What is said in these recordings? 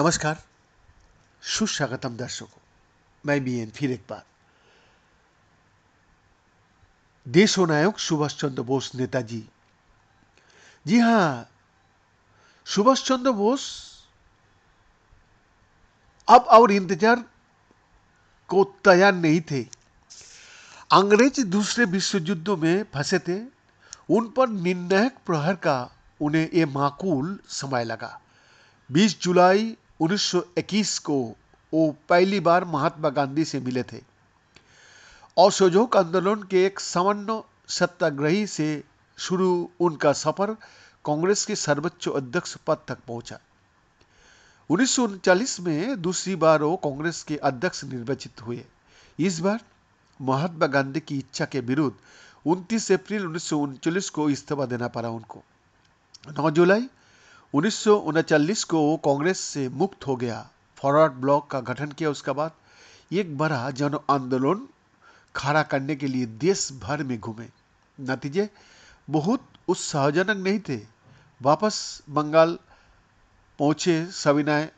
नमस्कार, सुस्वागतम दर्शकों। मैं बीएन फिर एक बार। देश नायक सुभाष चंद्र बोस नेताजी। जी हाँ, सुभाष चंद्र बोस अब और इंतजार को तैयार नहीं थे। अंग्रेज दूसरे विश्व युद्ध में फंसे थे। उन पर निर्णायक प्रहार का उन्हें ये माकूल समय लगा। 20 जुलाई 1921 को वो पहली बार महात्मा गांधी से मिले थे। असहयोग आंदोलन के एक सामान्य सत्याग्रही से शुरू उनका सफर कांग्रेस के सर्वोच्च अध्यक्ष पद तक पहुंचा। 1939 में दूसरी बार वो कांग्रेस के अध्यक्ष निर्वाचित हुए। इस बार महात्मा गांधी की इच्छा के विरुद्ध 29 अप्रैल 1939 को इस्तीफा देना पड़ा उनको। 9 जुलाई 1939 को वो कांग्रेस से मुक्त हो गया। फॉरवर्ड ब्लॉक का गठन किया। उसके बाद एक बड़ा जन आंदोलन खड़ा करने के लिए देश भर में घूमे। नतीजे बहुत उत्साहजनक नहीं थे। वापस बंगाल पहुंचे सविनय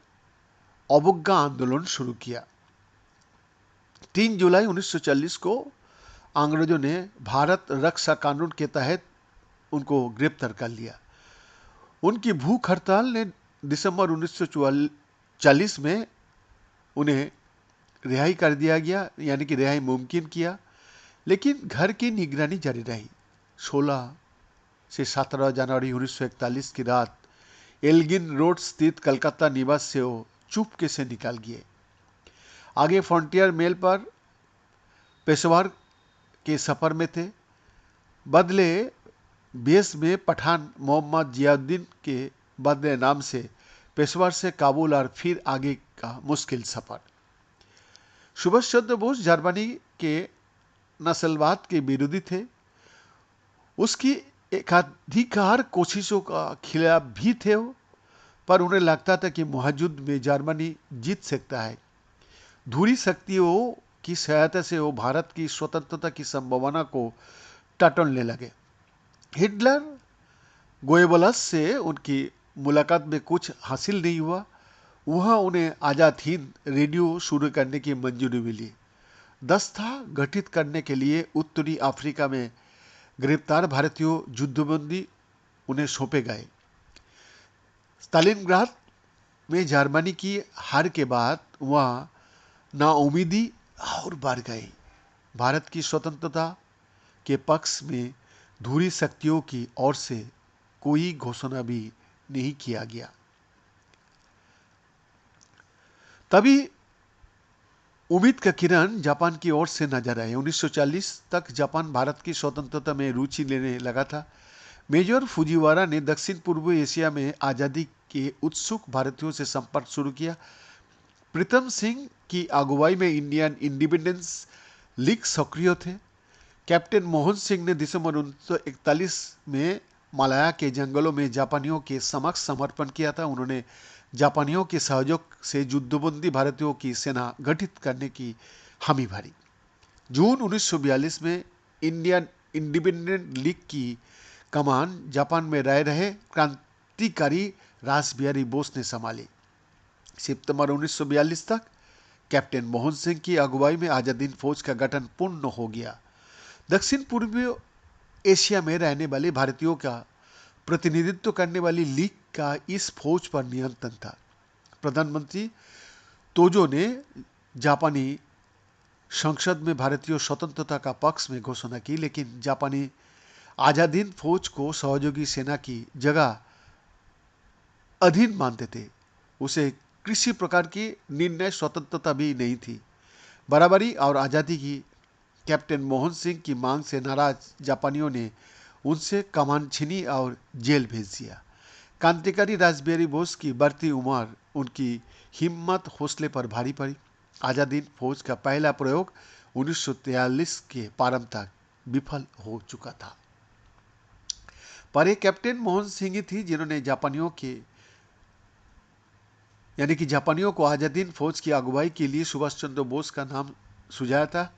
अवज्ञा आंदोलन शुरू किया। 3 जुलाई 1940 को अंग्रेजों ने भारत रक्षा कानून के तहत उनको गिरफ्तार कर लिया। उनकी भूख हड़ताल ने दिसंबर 1940 में उन्हें रिहाई कर दिया गया, यानी कि रिहाई मुमकिन किया। लेकिन घर की निगरानी जारी रही। 16 से 17 जनवरी 1941 की रात एल्गिन रोड स्थित कलकत्ता निवास से वो चुपके से निकल गए। आगे फ्रंटियर मेल पर पेशवार के सफर में थे। बदले बेस में पठान मोहम्मद जियाउद्दीन के बदले नाम से पेशवार से काबुल और फिर आगे का मुश्किल सफर। सुभाष चंद्र बोस जर्मनी के नस्लवाद के विरोधी थे। उसकी एकाधिकार कोशिशों का खिलाफ भी थे वो, पर उन्हें लगता था कि महायुद्ध में जर्मनी जीत सकता है। धुरी शक्तियों की सहायता से वो भारत की स्वतंत्रता की संभावना को टटोलने लगे। हिटलर गोएबल्स से उनकी मुलाकात में कुछ हासिल नहीं हुआ। वहां उन्हें आजाद हिंद रेडियो शुरू करने की मंजूरी मिली। दस्ता गठित करने के लिए उत्तरी अफ्रीका में गिरफ्तार भारतीयों युद्धबंदी उन्हें सौंपे गए। स्टालिनग्राद में जर्मनी की हार के बाद वहां नाउमीदी और बढ़ गई। भारत की स्वतंत्रता के पक्ष में धुरी शक्तियों की ओर से कोई घोषणा भी नहीं किया गया। तभी उम्मीद का किरण जापान की ओर से नजर आए। 1940 तक जापान भारत की स्वतंत्रता में रुचि लेने लगा था। मेजर फुजिवारा ने दक्षिण पूर्व एशिया में आजादी के उत्सुक भारतीयों से संपर्क शुरू किया। प्रीतम सिंह की अगुवाई में इंडियन इंडिपेंडेंस लीग सक्रिय थे। कैप्टन मोहन सिंह ने दिसंबर 1941 में मलाया के जंगलों में जापानियों के समक्ष समर्पण किया था। उन्होंने जापानियों के सहयोग से युद्धबंदी भारतीयों की सेना गठित करने की हामी भरी। जून 1942 में इंडियन इंडिपेंडेंट लीग की कमान जापान में रह रहे क्रांतिकारी रासबिहारी बोस ने संभाली। सितंबर 1942 तक कैप्टन मोहन सिंह की अगुवाई में आजाद हिंद फौज का गठन पूर्ण हो गया। दक्षिण पूर्वी एशिया में रहने वाले भारतीयों का प्रतिनिधित्व करने वाली लीग का इस फौज पर नियंत्रण था। प्रधानमंत्री तोजो ने जापानी संसद में भारतीय स्वतंत्रता का पक्ष में घोषणा की, लेकिन जापानी आजाद हिंद फौज को सहयोगी सेना की जगह अधीन मानते थे। उसे किसी प्रकार की निर्णय स्वतंत्रता भी नहीं थी। बराबरी और आजादी की कैप्टन मोहन सिंह की मांग से नाराज जापानियों ने उनसे कमान छीनी और जेल भेज दिया। क्रांतिकारी रासबिहारी बोस की बढ़ती उम्र उनकी हिम्मत हौसले पर भारी पड़ी। आजाद हिंद फौज का पहला प्रयोग 1943 के प्रारंभ तक विफल हो चुका था। पर एक कैप्टन मोहन सिंह ही थी जिन्होंने जापानियों को आजाद हिंद फौज की अगुवाई के लिए सुभाष चंद्र बोस का नाम सुझाया था।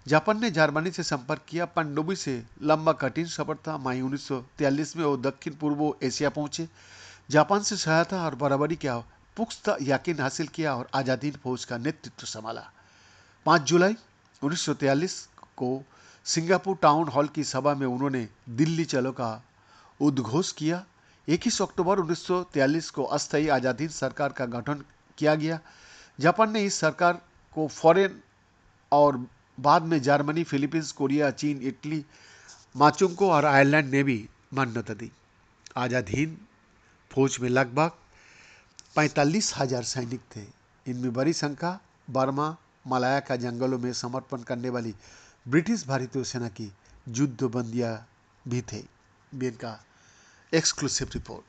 जापान ने जर्मनी से संपर्क किया। पनडुब्बी से लंबा कठिन सफर था। मई 1943 में वो दक्षिण पूर्व एशिया पहुंचे। जापान से सहायता और बराबरी का पुख्ता यकीन हासिल किया और आज़ाद हिंद फौज का नेतृत्व संभाला। 5 जुलाई 1943 को सिंगापुर टाउन हॉल की सभा में उन्होंने दिल्ली चलो का उद्घोष किया। 21 अक्टूबर 1943 को अस्थायी आज़ाद हिंद सरकार का गठन किया गया। जापान ने इस सरकार को फॉरेन और बाद में जर्मनी, फिलीपींस, कोरिया, चीन, इटली, माचुंको और आयरलैंड ने भी मान्यता दी। आज़ाद हिंद फौज में लगभग 45,000 सैनिक थे। इनमें बड़ी संख्या बर्मा, मलाया का जंगलों में समर्पण करने वाली ब्रिटिश भारतीय सेना की युद्ध बंदियां भी थे। इनका एक्सक्लूसिव रिपोर्ट।